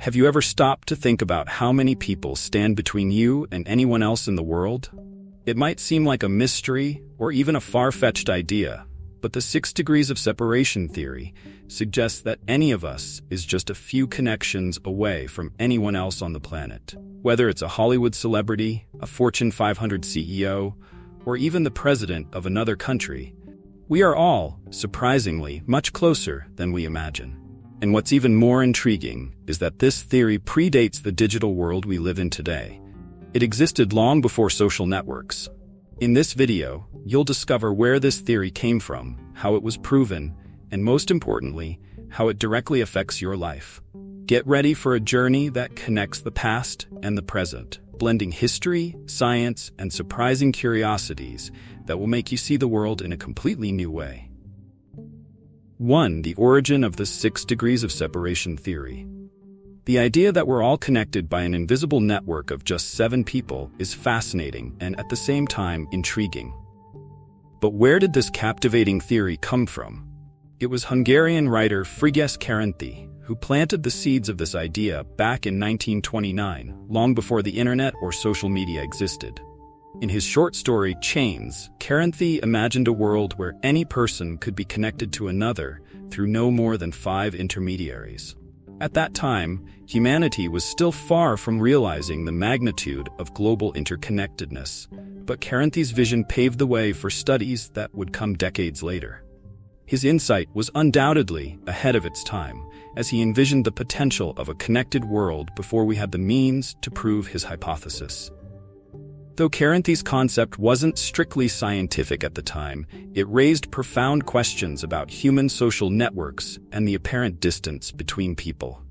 Have you ever stopped to think about how many people stand between you and anyone else in the world? It might seem like a mystery or even a far-fetched idea, but the 6 degrees of separation theory suggests that any of us is just a few connections away from anyone else on the planet. Whether it's a Hollywood celebrity, a Fortune 500 CEO, or even the president of another country, we are all, surprisingly, much closer than we imagine. And what's even more intriguing is that this theory predates the digital world we live in today. It existed long before social networks. In this video, you'll discover where this theory came from, how it was proven, and most importantly, how it directly affects your life. Get ready for a journey that connects the past and the present, blending history, science, and surprising curiosities that will make you see the world in a completely new way. 1. The origin of the 6 degrees of separation theory. The idea that we're all connected by an invisible network of just 7 people is fascinating and at the same time intriguing. But where did this captivating theory come from? It was Hungarian writer Frigyes Karinthy who planted the seeds of this idea back in 1929, long before the internet or social media existed. In his short story, Chains, Karinthy imagined a world where any person could be connected to another through no more than 5 intermediaries. At that time, humanity was still far from realizing the magnitude of global interconnectedness, but Karinthy's vision paved the way for studies that would come decades later. His insight was undoubtedly ahead of its time, as he envisioned the potential of a connected world before we had the means to prove his hypothesis. Though Karinthy's concept wasn't strictly scientific at the time, it raised profound questions about human social networks and the apparent distance between people.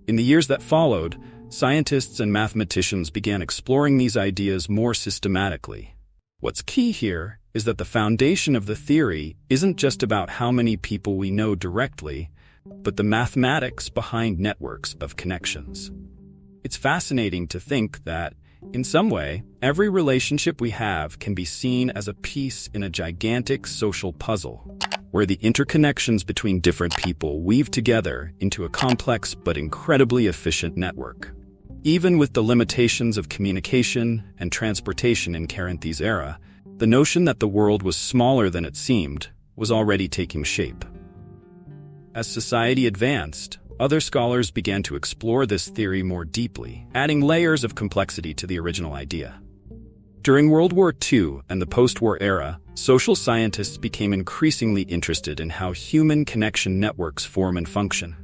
In the years that followed, scientists and mathematicians began exploring these ideas more systematically. What's key here is that the foundation of the theory isn't just about how many people we know directly, but the mathematics behind networks of connections. It's fascinating to think that, in some way, every relationship we have can be seen as a piece in a gigantic social puzzle, where the interconnections between different people weave together into a complex but incredibly efficient network. Even with the limitations of communication and transportation in Karinthy's era, the notion that the world was smaller than it seemed was already taking shape. As society advanced, other scholars began to explore this theory more deeply, adding layers of complexity to the original idea. During World War II and the post-war era, social scientists became increasingly interested in how human connection networks form and function.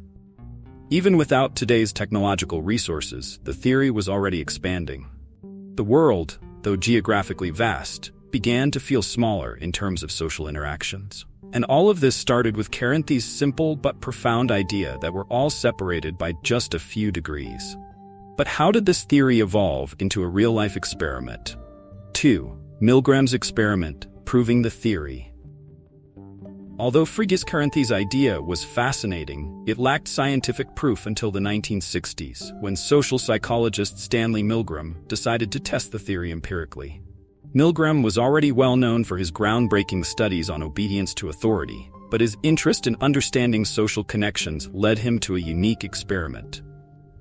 Even without today's technological resources, the theory was already expanding. The world, though geographically vast, began to feel smaller in terms of social interactions. And all of this started with Karinthy's simple but profound idea that we're all separated by just a few degrees. But how did this theory evolve into a real-life experiment? 2. Milgram's experiment, proving the theory. Although Frigyes Karinthy's idea was fascinating, it lacked scientific proof until the 1960s, when social psychologist Stanley Milgram decided to test the theory empirically. Milgram was already well known for his groundbreaking studies on obedience to authority, but his interest in understanding social connections led him to a unique experiment.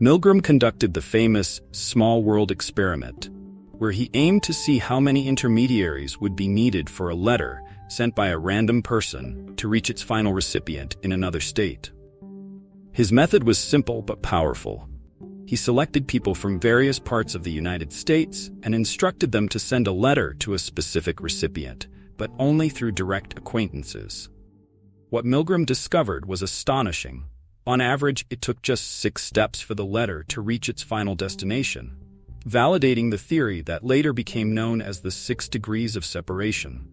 Milgram conducted the famous Small World experiment, where he aimed to see how many intermediaries would be needed for a letter sent by a random person to reach its final recipient in another state. His method was simple but powerful. He selected people from various parts of the United States and instructed them to send a letter to a specific recipient, but only through direct acquaintances. What Milgram discovered was astonishing. On average, it took just 6 steps for the letter to reach its final destination, validating the theory that later became known as the 6 degrees of separation.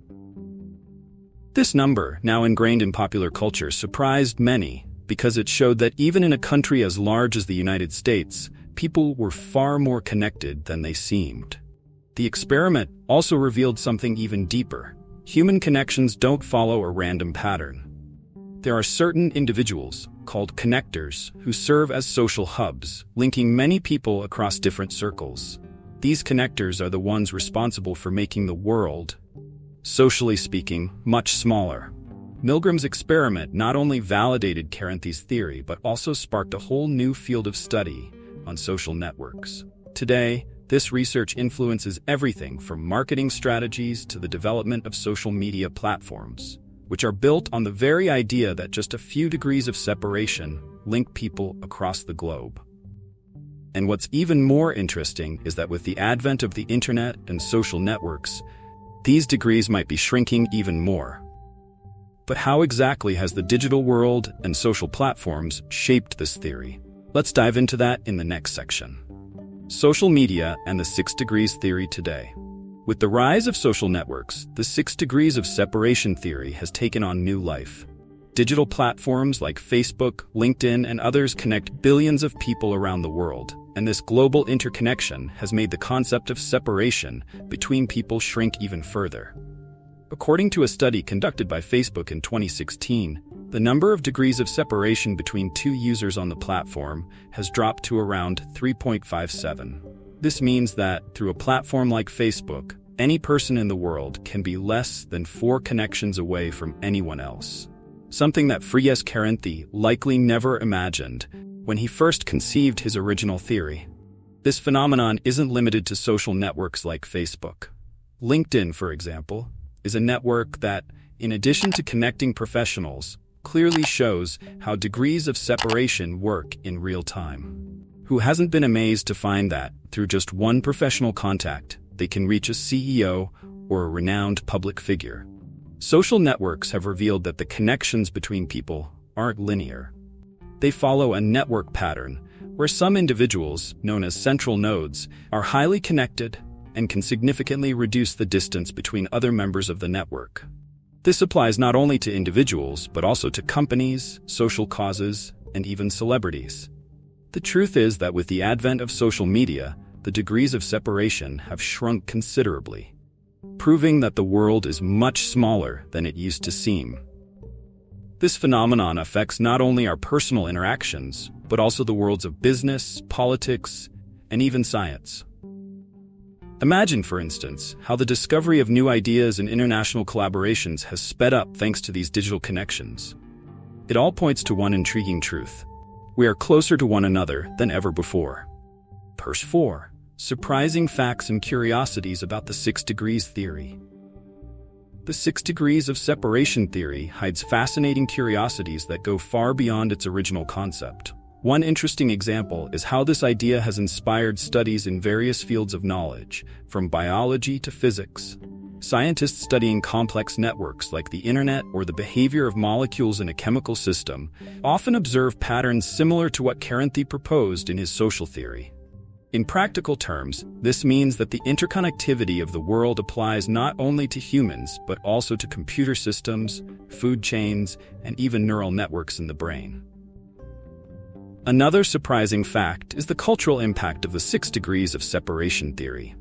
This number, now ingrained in popular culture, surprised many, because it showed that even in a country as large as the United States, people were far more connected than they seemed. The experiment also revealed something even deeper. Human connections don't follow a random pattern. There are certain individuals, called connectors, who serve as social hubs, linking many people across different circles. These connectors are the ones responsible for making the world, socially speaking, much smaller. Milgram's experiment not only validated Karinthy's theory but also sparked a whole new field of study, on social networks. Today, this research influences everything from marketing strategies to the development of social media platforms, which are built on the very idea that just a few degrees of separation link people across the globe. And what's even more interesting is that with the advent of the internet and social networks, these degrees might be shrinking even more. But how exactly has the digital world and social platforms shaped this theory? Let's dive into that in the next section. Social media and the 6 degrees theory today. With the rise of social networks, the 6 degrees of separation theory has taken on new life. Digital platforms like Facebook, LinkedIn, and others connect billions of people around the world, and this global interconnection has made the concept of separation between people shrink even further. According to a study conducted by Facebook in 2016, the number of degrees of separation between two users on the platform has dropped to around 3.57. This means that, through a platform like Facebook, any person in the world can be less than 4 connections away from anyone else. Something that Frigyes Karinthy likely never imagined when he first conceived his original theory. This phenomenon isn't limited to social networks like Facebook. LinkedIn, for example, is a network that, in addition to connecting professionals, clearly shows how degrees of separation work in real time. Who hasn't been amazed to find that, through just one professional contact, they can reach a CEO or a renowned public figure? Social networks have revealed that the connections between people aren't linear. They follow a network pattern where some individuals, known as central nodes, are highly connected and can significantly reduce the distance between other members of the network. This applies not only to individuals, but also to companies, social causes, and even celebrities. The truth is that with the advent of social media, the degrees of separation have shrunk considerably, proving that the world is much smaller than it used to seem. This phenomenon affects not only our personal interactions, but also the worlds of business, politics, and even science. Imagine, for instance, how the discovery of new ideas and international collaborations has sped up thanks to these digital connections. It all points to one intriguing truth. We are closer to one another than ever before. Purse 4. Surprising facts and curiosities about the 6 degrees theory. The 6 degrees of separation theory hides fascinating curiosities that go far beyond its original concept. One interesting example is how this idea has inspired studies in various fields of knowledge, from biology to physics. Scientists studying complex networks like the internet or the behavior of molecules in a chemical system often observe patterns similar to what Karinthy proposed in his social theory. In practical terms, this means that the interconnectivity of the world applies not only to humans, but also to computer systems, food chains, and even neural networks in the brain. Another surprising fact is the cultural impact of the 6 degrees of separation theory.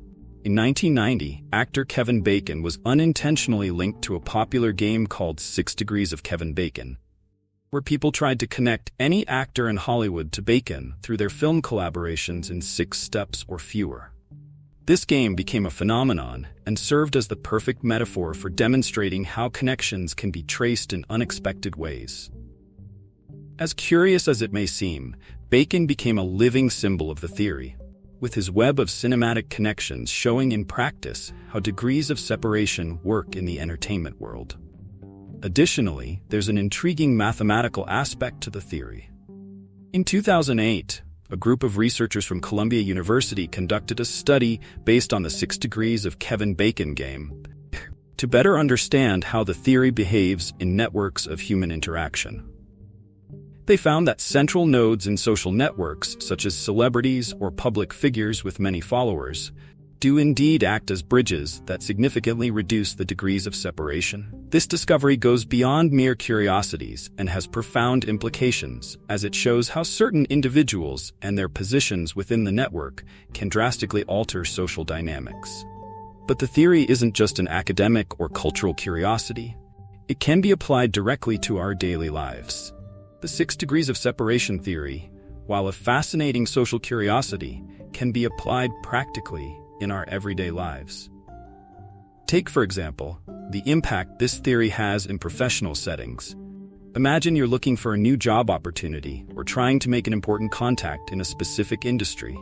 In 1990, actor Kevin Bacon was unintentionally linked to a popular game called 6 Degrees of Kevin Bacon, where people tried to connect any actor in Hollywood to Bacon through their film collaborations in 6 steps or fewer. This game became a phenomenon and served as the perfect metaphor for demonstrating how connections can be traced in unexpected ways. As curious as it may seem, Bacon became a living symbol of the theory, with his web of cinematic connections showing in practice how degrees of separation work in the entertainment world. Additionally, there's an intriguing mathematical aspect to the theory. In 2008, a group of researchers from Columbia University conducted a study based on the 6 degrees of Kevin Bacon game to better understand how the theory behaves in networks of human interaction. They found that central nodes in social networks, such as celebrities or public figures with many followers, do indeed act as bridges that significantly reduce the degrees of separation. This discovery goes beyond mere curiosities and has profound implications, as it shows how certain individuals and their positions within the network can drastically alter social dynamics. But the theory isn't just an academic or cultural curiosity. It can be applied directly to our daily lives. The 6 degrees of separation theory, while a fascinating social curiosity, can be applied practically in our everyday lives. Take, for example, the impact this theory has in professional settings. Imagine you're looking for a new job opportunity or trying to make an important contact in a specific industry.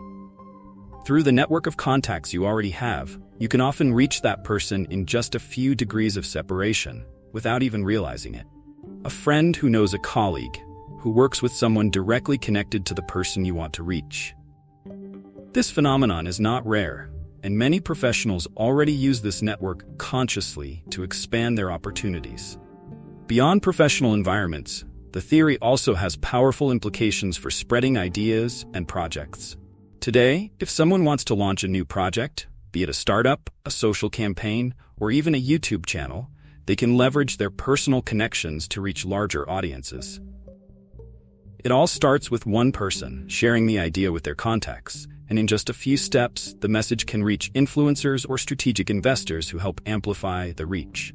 Through the network of contacts you already have, you can often reach that person in just a few degrees of separation without even realizing it. A friend who knows a colleague who works with someone directly connected to the person you want to reach. This phenomenon is not rare, and many professionals already use this network consciously to expand their opportunities. Beyond professional environments, the theory also has powerful implications for spreading ideas and projects. Today, if someone wants to launch a new project, be it a startup, a social campaign, or even a YouTube channel, they can leverage their personal connections to reach larger audiences. It all starts with one person sharing the idea with their contacts, and in just a few steps, the message can reach influencers or strategic investors who help amplify the reach.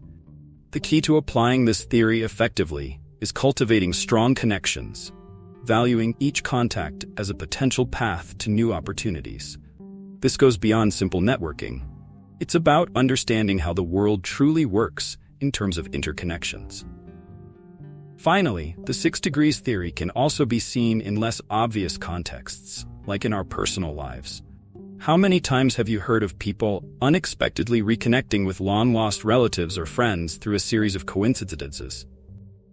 The key to applying this theory effectively is cultivating strong connections, valuing each contact as a potential path to new opportunities. This goes beyond simple networking. It's about understanding how the world truly works in terms of interconnections. Finally, the 6 degrees theory can also be seen in less obvious contexts, like in our personal lives. How many times have you heard of people unexpectedly reconnecting with long-lost relatives or friends through a series of coincidences?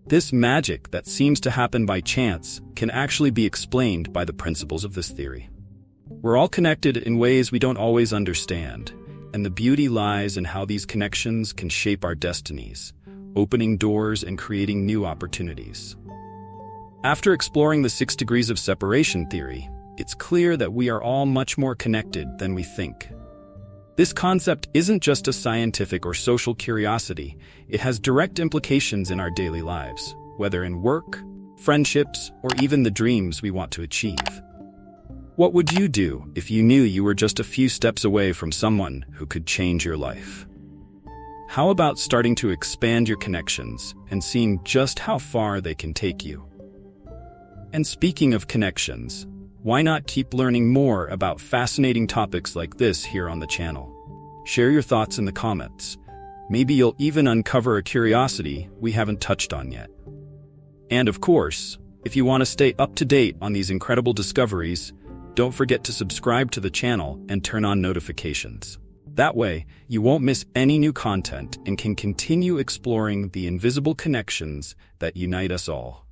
This magic that seems to happen by chance can actually be explained by the principles of this theory. We're all connected in ways we don't always understand, and the beauty lies in how these connections can shape our destinies, opening doors and creating new opportunities. After exploring the 6 degrees of separation theory, it's clear that we are all much more connected than we think. This concept isn't just a scientific or social curiosity, it has direct implications in our daily lives, whether in work, friendships, or even the dreams we want to achieve. What would you do if you knew you were just a few steps away from someone who could change your life? How about starting to expand your connections and seeing just how far they can take you? And speaking of connections, why not keep learning more about fascinating topics like this here on the channel? Share your thoughts in the comments. Maybe you'll even uncover a curiosity we haven't touched on yet. And of course, if you want to stay up to date on these incredible discoveries, don't forget to subscribe to the channel and turn on notifications. That way, you won't miss any new content and can continue exploring the invisible connections that unite us all.